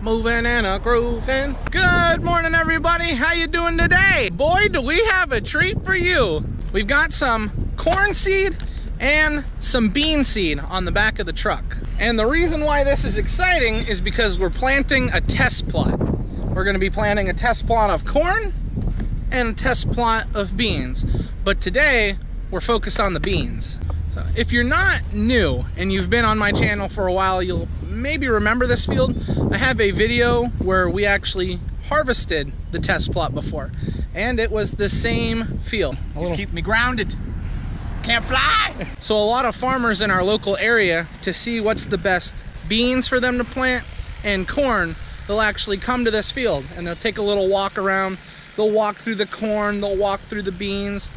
moving and a grooving. Good morning, everybody. How you doing today? Boy, do we have a treat for you. We've got some corn seed and some bean seed on the back of the truck. And the reason why this is exciting is because we're planting a test plot. We're gonna be planting a test plot of corn and a test plot of beans. But today, we're focused on the beans. So if you're not new and you've been on my channel for a while, you'll maybe remember this field. I have a video where we actually harvested the test plot before, and it was the same field. Just keep me grounded. Can't fly. So a lot of farmers in our local area, to see what's the best beans for them to plant and corn, they'll actually come to this field and they'll take a little walk around. They'll walk through the corn, they'll walk through the beans.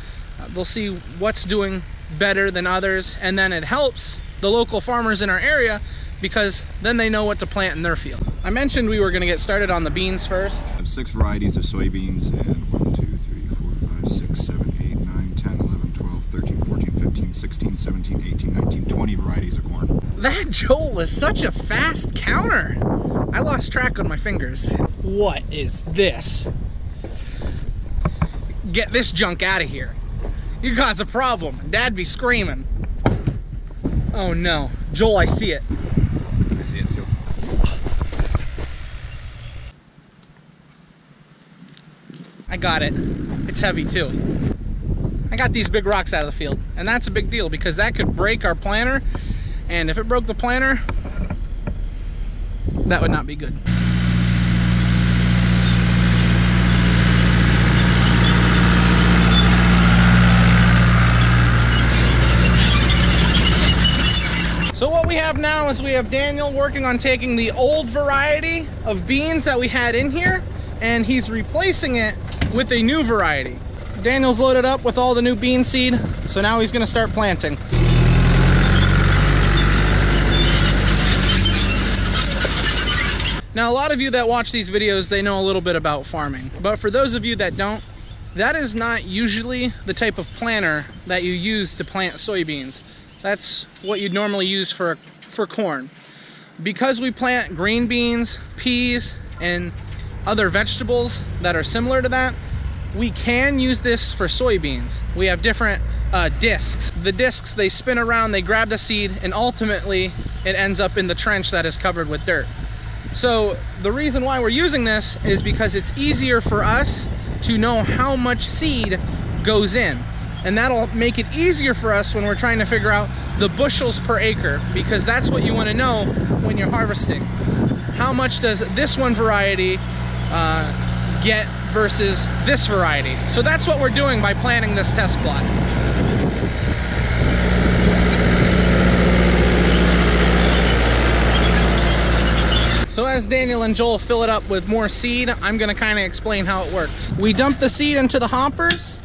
They'll see what's doing better than others, and then it helps the local farmers in our area because then they know what to plant in their field. I mentioned we were going to get started on the beans first. I have 6 varieties of soybeans, and 1, 2, 3, 4, 5, 6, 7, 8, 9, 10, 11, 12, 13, 14, 15, 16, 17, 18, 19, 20 varieties of corn. That Joel is such a fast counter. I lost track on my fingers. What is this? Get this junk out of here. You cause a problem. Dad be screaming. Oh no. Joel, I see it. I see it too. I got it. It's heavy too. I got these big rocks out of the field, and that's a big deal because that could break our planter, and if it broke the planter, that would not be good. So what we have now is we have Daniel working on taking the old variety of beans that we had in here, and he's replacing it with a new variety. Daniel's loaded up with all the new bean seed, so now he's gonna start planting. Now, a lot of you that watch these videos, they know a little bit about farming, but for those of you that don't, that is not usually the type of planter that you use to plant soybeans. That's what you'd normally use for corn. Because we plant green beans, peas, and other vegetables that are similar to that, we can use this for soybeans. We have different discs. The discs, they spin around, they grab the seed, and ultimately it ends up in the trench that is covered with dirt. So the reason why we're using this is because it's easier for us to know how much seed goes in. And that'll make it easier for us when we're trying to figure out the bushels per acre, because that's what you want to know when you're harvesting. How much does this one variety get versus this variety? So that's what we're doing by planting this test plot. So as Daniel and Joel fill it up with more seed, I'm gonna kind of explain how it works. We dump the seed into the hoppers,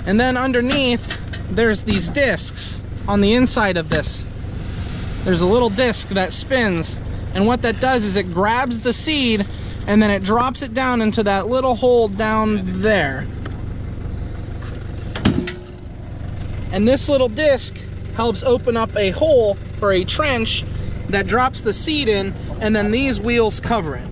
and then underneath, there's these discs on the inside of this. There's a little disc that spins, and what that does is it grabs the seed and then it drops it down into that little hole down there. And this little disc helps open up a hole or a trench that drops the seed in, and then these wheels cover it.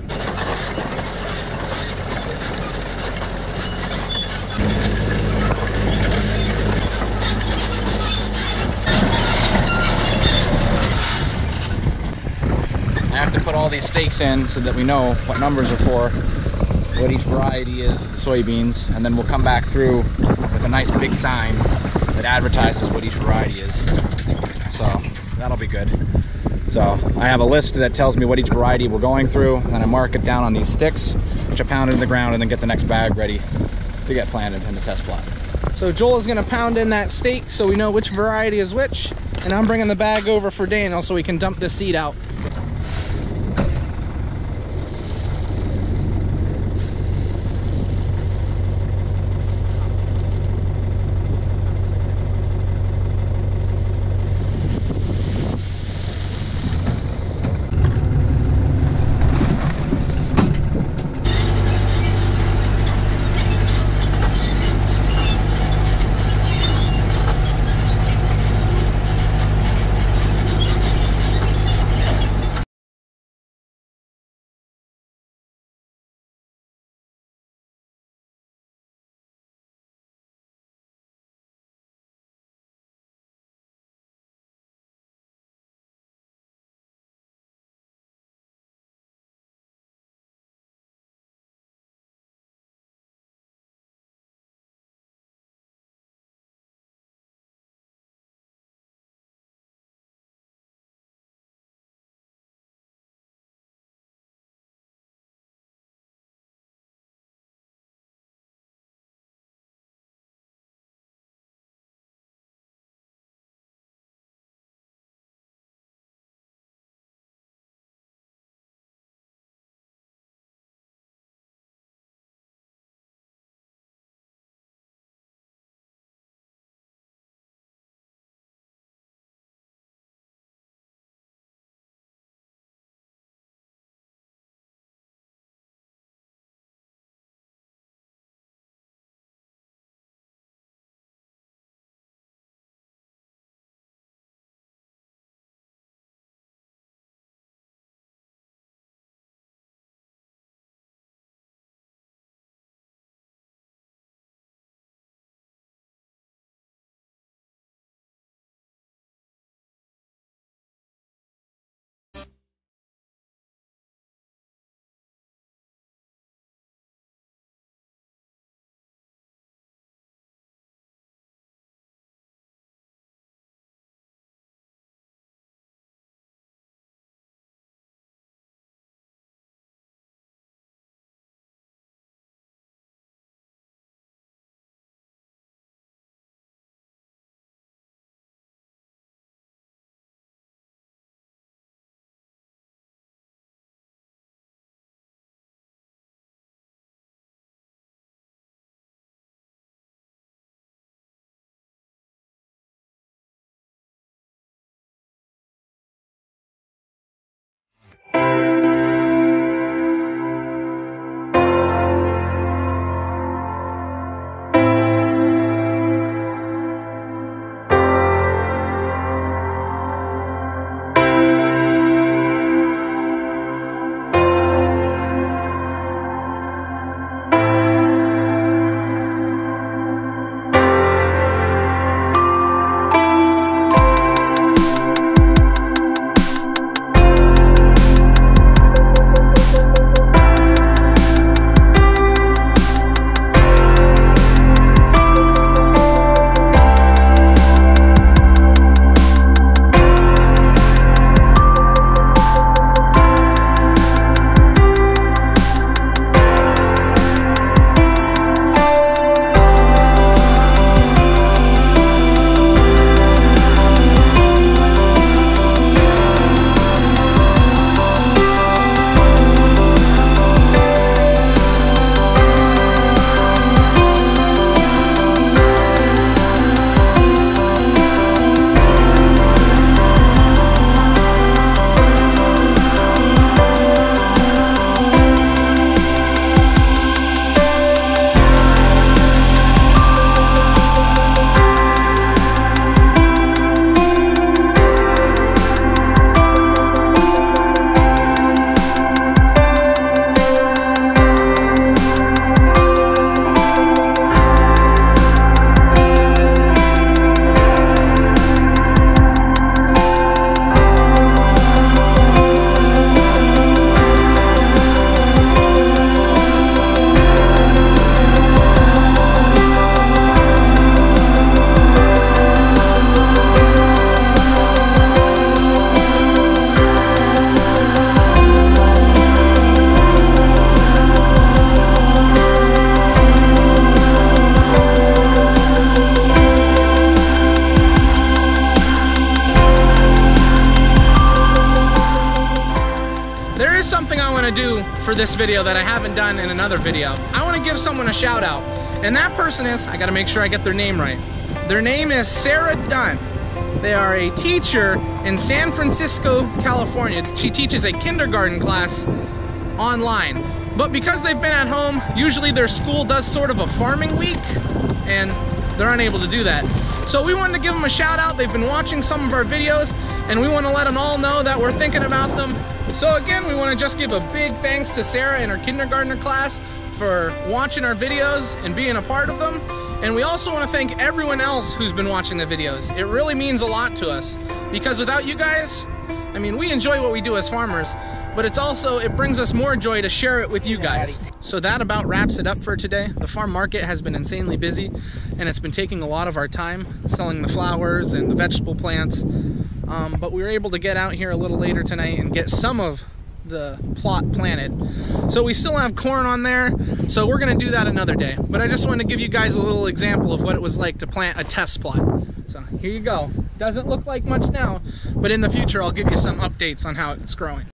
I have to put all these stakes in so that we know what numbers are for, what each variety is of the soybeans, and then we'll come back through with a nice big sign that advertises what each variety is. So that'll be good. So I have a list that tells me what each variety we're going through, and then I mark it down on these sticks, which I pound into the ground, and then get the next bag ready to get planted in the test plot. So Joel is gonna pound in that stake so we know which variety is which, and I'm bringing the bag over for Daniel so we can dump this seed out. I want to do for this video that I haven't done in another video. I want to give someone a shout out. And that person is, I got to make sure I get their name right. Their name is Sarah Dunn. They are a teacher in San Francisco, California. She teaches a kindergarten class online. But because they've been at home, usually their school does sort of a farming week, and they're unable to do that. So we wanted to give them a shout out. They've been watching some of our videos, and we want to let them all know that we're thinking about them. So again, we want to just give a big thanks to Sarah and her kindergartner class for watching our videos and being a part of them. And we also want to thank everyone else who's been watching the videos. It really means a lot to us, because without you guys, I mean, we enjoy what we do as farmers, but it brings us more joy to share it with you guys. So that about wraps it up for today. The farm market has been insanely busy, and it's been taking a lot of our time selling the flowers and the vegetable plants. But we were able to get out here a little later tonight and get some of the plot planted. So we still have corn on there, so we're gonna do that another day. But I just wanted to give you guys a little example of what it was like to plant a test plot. So here you go. Doesn't look like much now, but in the future I'll give you some updates on how it's growing.